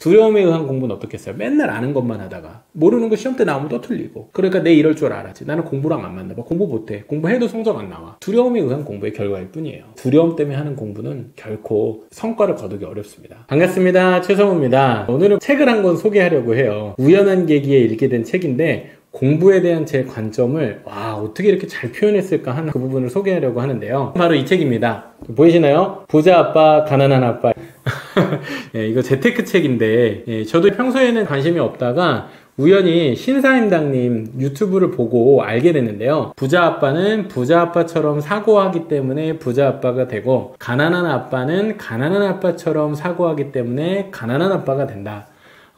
두려움에 의한 공부는 어떻겠어요? 맨날 아는 것만 하다가 모르는 거 시험 때 나오면 또 틀리고, 그러니까 내 이럴 줄 알았지. 나는 공부랑 안 맞나 봐. 공부 못해. 공부해도 성적 안 나와. 두려움에 의한 공부의 결과일 뿐이에요. 두려움 때문에 하는 공부는 결코 성과를 거두기 어렵습니다. 반갑습니다. 최성우입니다. 오늘은 책을 한 권 소개하려고 해요. 우연한 계기에 읽게 된 책인데 공부에 대한 제 관점을 어떻게 이렇게 잘 표현했을까 하는 그 부분을 소개하려고 하는데요. 바로 이 책입니다. 보이시나요? 부자 아빠, 가난한 아빠. 예, 이거 재테크 책인데, 예, 저도 평소에는 관심이 없다가 우연히 신사임당님 유튜브를 보고 알게 됐는데요. 부자 아빠는 부자 아빠처럼 사고하기 때문에 부자 아빠가 되고, 가난한 아빠는 가난한 아빠처럼 사고하기 때문에 가난한 아빠가 된다.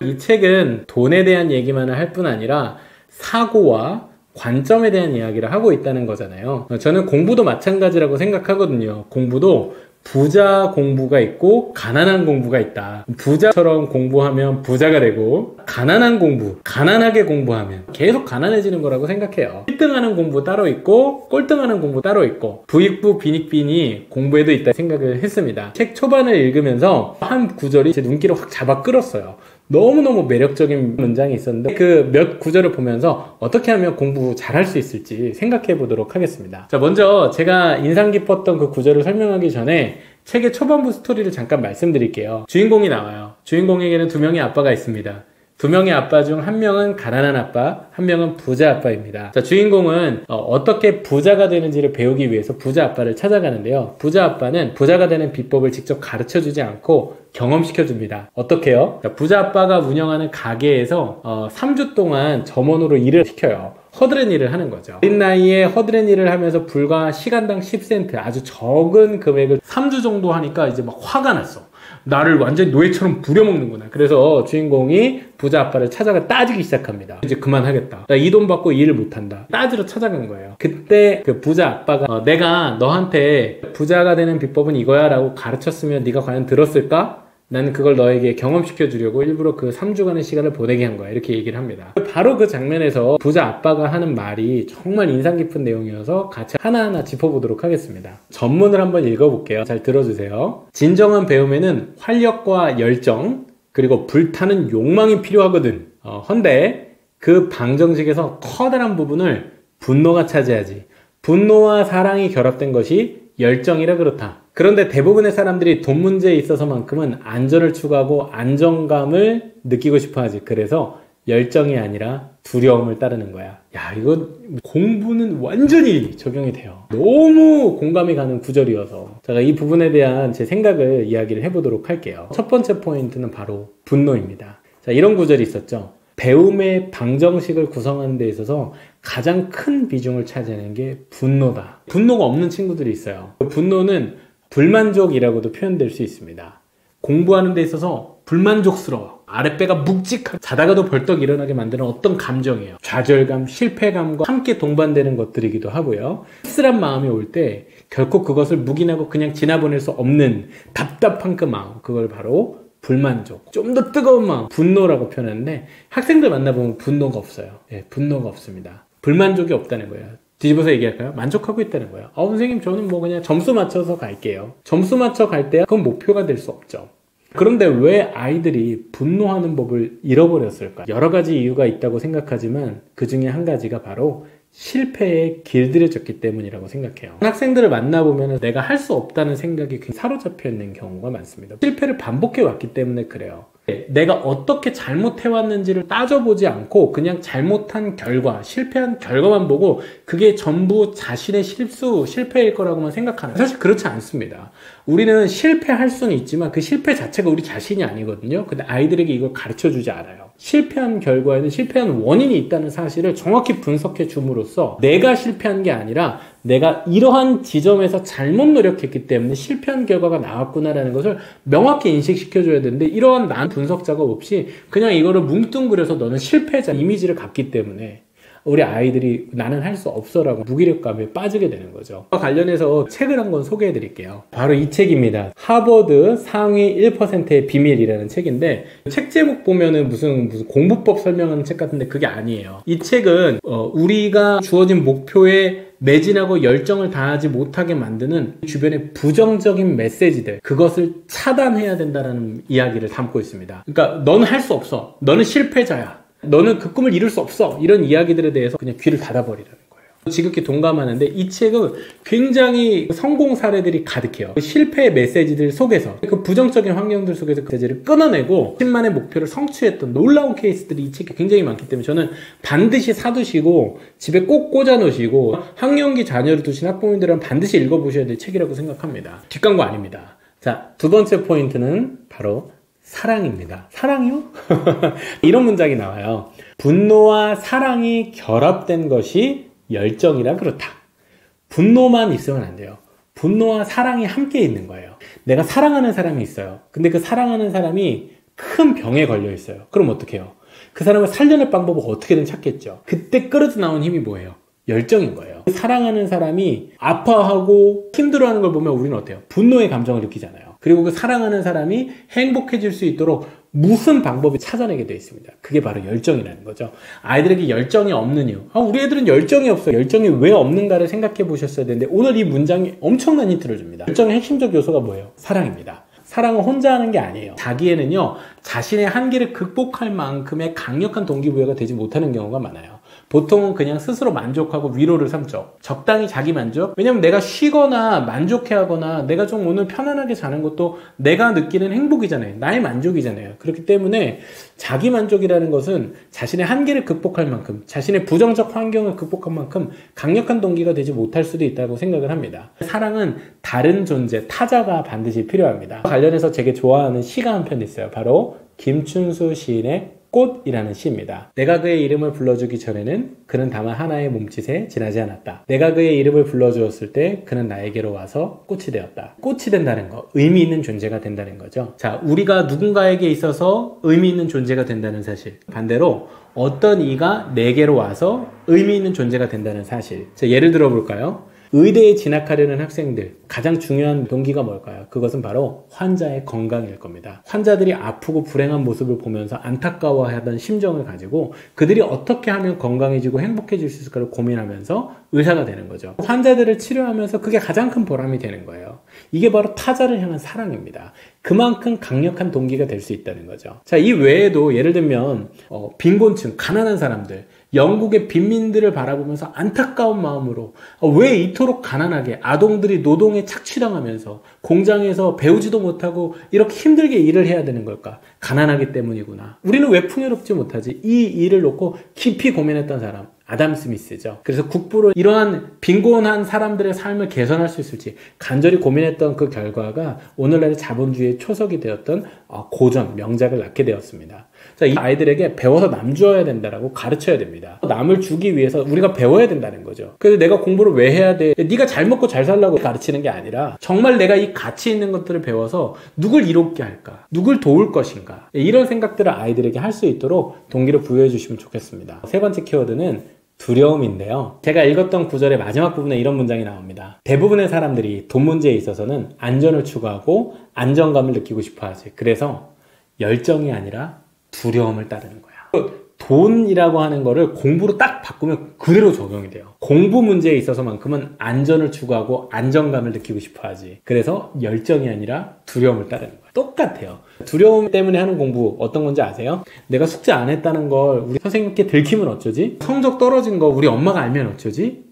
이 책은 돈에 대한 얘기만을 할 뿐 아니라 사고와 관점에 대한 이야기를 하고 있다는 거잖아요. 저는 공부도 마찬가지라고 생각하거든요. 공부도 부자 공부가 있고 가난한 공부가 있다. 부자처럼 공부하면 부자가 되고, 가난한 공부, 가난하게 공부하면 계속 가난해지는 거라고 생각해요. 1등하는 공부 따로 있고 꼴등하는 공부 따로 있고, 부익부 빈익빈이 공부에도 있다 생각을 했습니다. 책 초반을 읽으면서 한 구절이 제 눈길을 확 잡아 끌었어요. 너무너무 매력적인 문장이 있었는데 그 몇 구절을 보면서 어떻게 하면 공부 잘할 수 있을지 생각해 보도록 하겠습니다. 자, 먼저 제가 인상 깊었던 그 구절을 설명하기 전에 책의 초반부 스토리를 잠깐 말씀드릴게요. 주인공이 나와요. 주인공에게는 두 명의 아빠가 있습니다. 두 명의 아빠 중 한 명은 가난한 아빠, 한 명은 부자 아빠입니다. 자, 주인공은 어떻게 부자가 되는지를 배우기 위해서 부자 아빠를 찾아가는데요. 부자 아빠는 부자가 되는 비법을 직접 가르쳐주지 않고 경험시켜줍니다. 어떻게요? 자, 부자 아빠가 운영하는 가게에서 3주 동안 점원으로 일을 시켜요. 허드렛 일을 하는 거죠. 어린 나이에 허드렛 일을 하면서 불과 시간당 10센트, 아주 적은 금액을 3주 정도 하니까 이제 막 화가 났어. 나를 완전히 노예처럼 부려먹는구나. 그래서 주인공이 부자 아빠를 찾아가 따지기 시작합니다. 이제 그만하겠다. 나 이 돈 받고 일을 못한다. 따지러 찾아간 거예요. 그때 그 부자 아빠가 내가 너한테 부자가 되는 비법은 이거야 라고 가르쳤으면 네가 과연 들었을까? 나는 그걸 너에게 경험시켜 주려고 일부러 그 3주간의 시간을 보내게 한 거야. 이렇게 얘기를 합니다. 바로 그 장면에서 부자 아빠가 하는 말이 정말 인상 깊은 내용이어서 같이 하나하나 짚어보도록 하겠습니다. 전문을 한번 읽어볼게요. 잘 들어주세요. 진정한 배움에는 활력과 열정, 그리고 불타는 욕망이 필요하거든. 헌데 그 방정식에서 커다란 부분을 분노가 차지하지. 분노와 사랑이 결합된 것이 열정이라 그렇다. 그런데 대부분의 사람들이 돈 문제에 있어서만큼은 안전을 추구하고 안정감을 느끼고 싶어 하지. 그래서 열정이 아니라 두려움을 따르는 거야. 야, 이거 공부는 완전히 적용이 돼요. 너무 공감이 가는 구절이어서 제가 이 부분에 대한 제 생각을 이야기를 해보도록 할게요. 첫 번째 포인트는 바로 분노입니다. 자, 이런 구절이 있었죠. 배움의 방정식을 구성하는 데 있어서 가장 큰 비중을 차지하는 게 분노다. 분노가 없는 친구들이 있어요. 분노는 불만족이라고도 표현될 수 있습니다. 공부하는 데 있어서 불만족스러워. 아랫배가 묵직하게 자다가도 벌떡 일어나게 만드는 어떤 감정이에요. 좌절감, 실패감과 함께 동반되는 것들이기도 하고요. 씁쓸한 마음이 올 때 결코 그것을 묵인하고 그냥 지나보낼 수 없는 답답한 그 마음, 그걸 바로 불만족, 좀 더 뜨거운 마음, 분노라고 표현하는데 학생들 만나보면 분노가 없어요. 네, 분노가 없습니다. 불만족이 없다는 거예요. 뒤집어서 얘기할까요? 만족하고 있다는 거예요. 선생님 저는 뭐 그냥 점수 맞춰서 갈게요. 점수 맞춰 갈 때 그건 목표가 될 수 없죠. 그런데 왜 아이들이 분노하는 법을 잃어버렸을까? 여러 가지 이유가 있다고 생각하지만 그 중에 한 가지가 바로 실패에 길들여졌기 때문이라고 생각해요. 학생들을 만나보면 내가 할 수 없다는 생각이 사로잡혀 있는 경우가 많습니다. 실패를 반복해 왔기 때문에 그래요. 내가 어떻게 잘못해왔는지를 따져보지 않고 그냥 잘못한 결과, 실패한 결과만 보고 그게 전부 자신의 실패일 거라고만 생각하는, 사실 그렇지 않습니다. 우리는 실패할 수는 있지만 그 실패 자체가 우리 자신이 아니거든요. 근데 아이들에게 이걸 가르쳐주지 않아요. 실패한 결과에는 실패한 원인이 있다는 사실을 정확히 분석해 줌으로써 내가 실패한 게 아니라 내가 이러한 지점에서 잘못 노력했기 때문에 실패한 결과가 나왔구나라는 것을 명확히 인식시켜줘야 되는데, 이러한 난 분석 작업 없이 그냥 이거를 뭉뚱그려서 너는 실패자 이미지를 갖기 때문에 우리 아이들이 나는 할 수 없어라고 무기력감에 빠지게 되는 거죠. 관련해서 책을 한 권 소개해 드릴게요. 바로 이 책입니다. 하버드 상위 1%의 비밀이라는 책인데, 책 제목 보면은 무슨 공부법 설명하는 책 같은데 그게 아니에요. 이 책은 우리가 주어진 목표에 매진하고 열정을 다하지 못하게 만드는 주변의 부정적인 메시지들, 그것을 차단해야 된다는 이야기를 담고 있습니다. 그러니까 너는 할 수 없어, 너는 실패자야, 너는 그 꿈을 이룰 수 없어, 이런 이야기들에 대해서 그냥 귀를 닫아버리라는 거예요. 지극히 동감하는데, 이 책은 굉장히 성공 사례들이 가득해요. 실패의 메시지들 속에서, 그 부정적인 환경들 속에서 그 메시지를 끊어내고 10만의 목표를 성취했던 놀라운 케이스들이 이 책에 굉장히 많기 때문에 저는 반드시 사두시고 집에 꼭 꽂아 놓으시고 학령기 자녀를 두신 학부모님들은 반드시 읽어보셔야 될 책이라고 생각합니다. 뒷광고 아닙니다. 자, 두 번째 포인트는 바로 사랑입니다. 사랑이요? 이런 문장이 나와요. 분노와 사랑이 결합된 것이 열정이라 그렇다. 분노만 있으면 안 돼요. 분노와 사랑이 함께 있는 거예요. 내가 사랑하는 사람이 있어요. 근데 그 사랑하는 사람이 큰 병에 걸려 있어요. 그럼 어떻게 해요? 그 사람을 살려낼 방법을 어떻게든 찾겠죠. 그때 끌어져 나온 힘이 뭐예요? 열정인 거예요. 사랑하는 사람이 아파하고 힘들어하는 걸 보면 우리는 어때요? 분노의 감정을 느끼잖아요. 그리고 그 사랑하는 사람이 행복해질 수 있도록 무슨 방법이 찾아내게 되어 있습니다. 그게 바로 열정이라는 거죠. 아이들에게 열정이 없는 이유. 우리 애들은 열정이 없어. 열정이 왜 없는가를 생각해 보셨어야 되는데, 오늘 이 문장이 엄청난 힌트를 줍니다. 열정의 핵심적 요소가 뭐예요? 사랑입니다. 사랑은 혼자 하는 게 아니에요. 자기에는요, 자신의 한계를 극복할 만큼의 강력한 동기부여가 되지 못하는 경우가 많아요. 보통은 그냥 스스로 만족하고 위로를 삼죠. 적당히 자기 만족? 왜냐면 내가 쉬거나 만족해하거나 내가 좀 오늘 편안하게 자는 것도 내가 느끼는 행복이잖아요. 나의 만족이잖아요. 그렇기 때문에 자기 만족이라는 것은 자신의 한계를 극복할 만큼, 자신의 부정적 환경을 극복할 만큼 강력한 동기가 되지 못할 수도 있다고 생각을 합니다. 사랑은 다른 존재, 타자가 반드시 필요합니다. 관련해서 되게 좋아하는 시가 한 편 있어요. 바로 김춘수 시인의 꽃이라는 시입니다. 내가 그의 이름을 불러주기 전에는 그는 다만 하나의 몸짓에 지나지 않았다. 내가 그의 이름을 불러주었을 때 그는 나에게로 와서 꽃이 되었다. 꽃이 된다는 거, 의미 있는 존재가 된다는 거죠. 자, 우리가 누군가에게 있어서 의미 있는 존재가 된다는 사실, 반대로 어떤 이가 내게로 와서 의미 있는 존재가 된다는 사실. 자, 예를 들어 볼까요? 의대에 진학하려는 학생들, 가장 중요한 동기가 뭘까요? 그것은 바로 환자의 건강일 겁니다. 환자들이 아프고 불행한 모습을 보면서 안타까워하던 심정을 가지고 그들이 어떻게 하면 건강해지고 행복해질 수 있을까를 고민하면서 의사가 되는 거죠. 환자들을 치료하면서 그게 가장 큰 보람이 되는 거예요. 이게 바로 타자를 향한 사랑입니다. 그만큼 강력한 동기가 될 수 있다는 거죠. 자, 이 외에도 예를 들면 빈곤층, 가난한 사람들, 영국의 빈민들을 바라보면서 안타까운 마음으로 왜 이토록 가난하게 아동들이 노동에 착취당하면서 공장에서 배우지도 못하고 이렇게 힘들게 일을 해야 되는 걸까? 가난하기 때문이구나. 우리는 왜 풍요롭지 못하지? 이 일을 놓고 깊이 고민했던 사람, 아담 스미스죠. 그래서 국부로 이러한 빈곤한 사람들의 삶을 개선할 수 있을지 간절히 고민했던 그 결과가 오늘날의 자본주의의 초석이 되었던 고전, 명작을 낳게 되었습니다. 자, 이 아이들에게 배워서 남 주어야 된다라고 가르쳐야 됩니다. 남을 주기 위해서 우리가 배워야 된다는 거죠. 그래서 내가 공부를 왜 해야 돼? 네가 잘 먹고 잘 살라고 가르치는 게 아니라 정말 내가 이 가치 있는 것들을 배워서 누굴 이롭게 할까? 누굴 도울 것인가? 이런 생각들을 아이들에게 할 수 있도록 동기를 부여해 주시면 좋겠습니다. 세 번째 키워드는 두려움인데요. 제가 읽었던 구절의 마지막 부분에 이런 문장이 나옵니다. 대부분의 사람들이 돈 문제에 있어서는 안전을 추구하고 안정감을 느끼고 싶어 하지. 그래서 열정이 아니라 두려움을 따르는 거야. 돈이라고 하는 거를 공부로 딱 바꾸면 그대로 적용이 돼요. 공부 문제에 있어서만큼은 안전을 추구하고 안정감을 느끼고 싶어 하지. 그래서 열정이 아니라 두려움을 따르는 거야. 똑같아요. 두려움 때문에 하는 공부 어떤 건지 아세요? 내가 숙제 안 했다는 걸 우리 선생님께 들키면 어쩌지? 성적 떨어진 거 우리 엄마가 알면 어쩌지?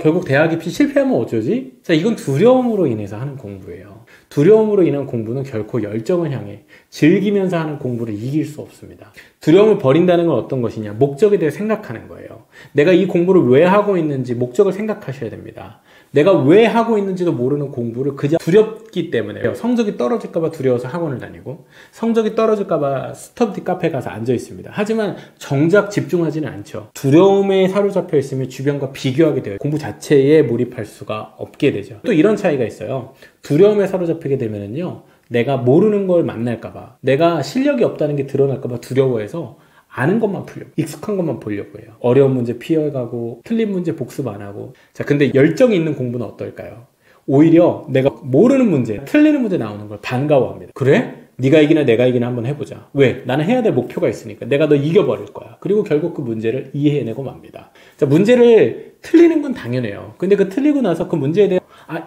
결국 대학 입시 실패하면 어쩌지? 자, 이건 두려움으로 인해서 하는 공부예요. 두려움으로 인한 공부는 결코 열정을 향해 즐기면서 하는 공부를 이길 수 없습니다. 두려움을 버린다는 건 어떤 것이냐? 목적에 대해 생각하는 거예요. 내가 이 공부를 왜 하고 있는지 목적을 생각하셔야 됩니다. 내가 왜 하고 있는지도 모르는 공부를 그저 두렵기 때문에 성적이 떨어질까봐 두려워서 학원을 다니고 성적이 떨어질까봐 스터디 카페 가서 앉아 있습니다. 하지만 정작 집중하지는 않죠. 두려움에 사로잡혀 있으면 주변과 비교하게 돼요. 공부 자체에 몰입할 수가 없게 되죠. 또 이런 차이가 있어요. 두려움에 사로잡히게 되면은요, 내가 모르는 걸 만날까봐, 내가 실력이 없다는 게 드러날까봐 두려워해서 아는 것만 풀려고, 익숙한 것만 보려고 해요. 어려운 문제 피해가고 틀린 문제 복습 안 하고. 자, 근데 열정이 있는 공부는 어떨까요? 오히려 내가 모르는 문제, 틀리는 문제 나오는 걸 반가워합니다. 그래? 네가 이기나 내가 이기나 한번 해보자. 왜? 나는 해야 될 목표가 있으니까. 내가 너 이겨버릴 거야. 그리고 결국 그 문제를 이해해내고 맙니다. 자, 문제를 틀리는 건 당연해요. 근데 그 틀리고 나서 그 문제에 대해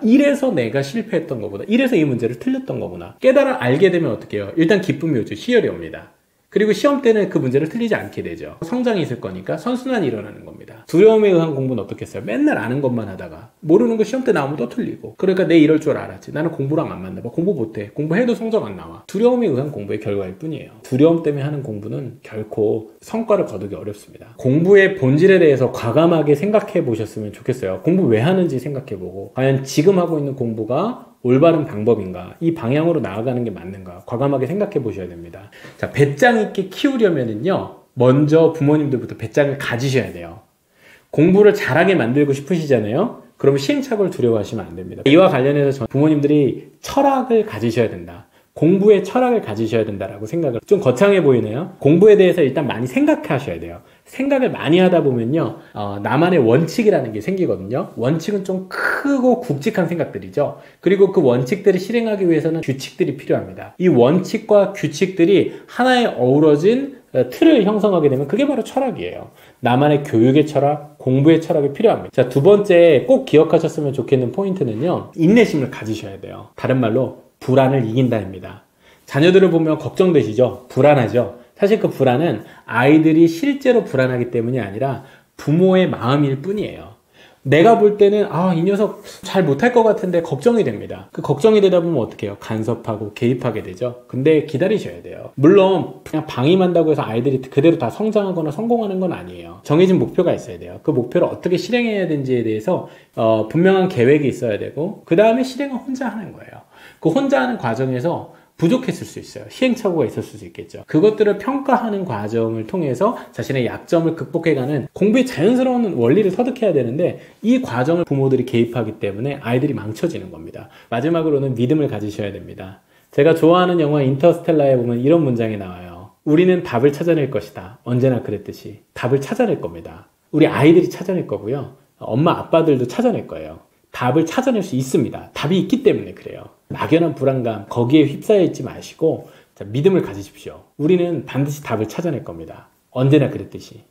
이래서 내가 실패했던 거구나. 이래서 이 문제를 틀렸던 거구나. 깨달아 알게 되면 어떻게 해요? 일단 기쁨이 오죠. 희열이 옵니다. 그리고 시험 때는 그 문제를 틀리지 않게 되죠. 성장이 있을 거니까 선순환이 일어나는 겁니다. 두려움에 의한 공부는 어떻겠어요? 맨날 아는 것만 하다가 모르는 거 시험 때 나오면 또 틀리고. 그러니까 내 이럴 줄 알았지. 나는 공부랑 안 맞나 봐. 공부 못해. 공부해도 성적 안 나와. 두려움에 의한 공부의 결과일 뿐이에요. 두려움 때문에 하는 공부는 결코 성과를 거두기 어렵습니다. 공부의 본질에 대해서 과감하게 생각해 보셨으면 좋겠어요. 공부 왜 하는지 생각해 보고, 과연 지금 하고 있는 공부가 올바른 방법인가, 이 방향으로 나아가는 게 맞는가 과감하게 생각해 보셔야 됩니다. 자, 배짱 있게 키우려면은요, 먼저 부모님들부터 배짱을 가지셔야 돼요. 공부를 잘하게 만들고 싶으시잖아요. 그러면 시행착오를 두려워하시면 안 됩니다. 이와 관련해서 부모님들이 철학을 가지셔야 된다, 공부에 철학을 가지셔야 된다라고 생각을, 좀 거창해 보이네요. 공부에 대해서 일단 많이 생각하셔야 돼요. 생각을 많이 하다 보면요, 나만의 원칙이라는 게 생기거든요. 원칙은 좀 크고 굵직한 생각들이죠. 그리고 그 원칙들을 실행하기 위해서는 규칙들이 필요합니다. 이 원칙과 규칙들이 하나에 어우러진 틀을 형성하게 되면 그게 바로 철학이에요. 나만의 교육의 철학, 공부의 철학이 필요합니다. 자, 두 번째 꼭 기억하셨으면 좋겠는 포인트는요, 인내심을 가지셔야 돼요. 다른 말로 불안을 이긴다입니다. 자녀들을 보면 걱정되시죠? 불안하죠? 사실 그 불안은 아이들이 실제로 불안하기 때문이 아니라 부모의 마음일 뿐이에요. 내가 볼 때는 이 녀석 잘 못할 것 같은데 걱정이 됩니다. 그 걱정이 되다 보면 어떻게 해요? 간섭하고 개입하게 되죠. 근데 기다리셔야 돼요. 물론 그냥 방임한다고 해서 아이들이 그대로 다 성장하거나 성공하는 건 아니에요. 정해진 목표가 있어야 돼요. 그 목표를 어떻게 실행해야 되는지에 대해서 분명한 계획이 있어야 되고, 그 다음에 실행은 혼자 하는 거예요. 그 혼자 하는 과정에서 부족했을 수 있어요. 시행착오가 있었을 수 있겠죠. 그것들을 평가하는 과정을 통해서 자신의 약점을 극복해가는 공부의 자연스러운 원리를 터득해야 되는데, 이 과정을 부모들이 개입하기 때문에 아이들이 망쳐지는 겁니다. 마지막으로는 믿음을 가지셔야 됩니다. 제가 좋아하는 영화 인터스텔라에 보면 이런 문장이 나와요. 우리는 답을 찾아낼 것이다. 언제나 그랬듯이 답을 찾아낼 겁니다. 우리 아이들이 찾아낼 거고요. 엄마 아빠들도 찾아낼 거예요. 답을 찾아낼 수 있습니다. 답이 있기 때문에 그래요. 막연한 불안감, 거기에 휩싸여 있지 마시고, 자, 믿음을 가지십시오. 우리는 반드시 답을 찾아낼 겁니다. 언제나 그랬듯이.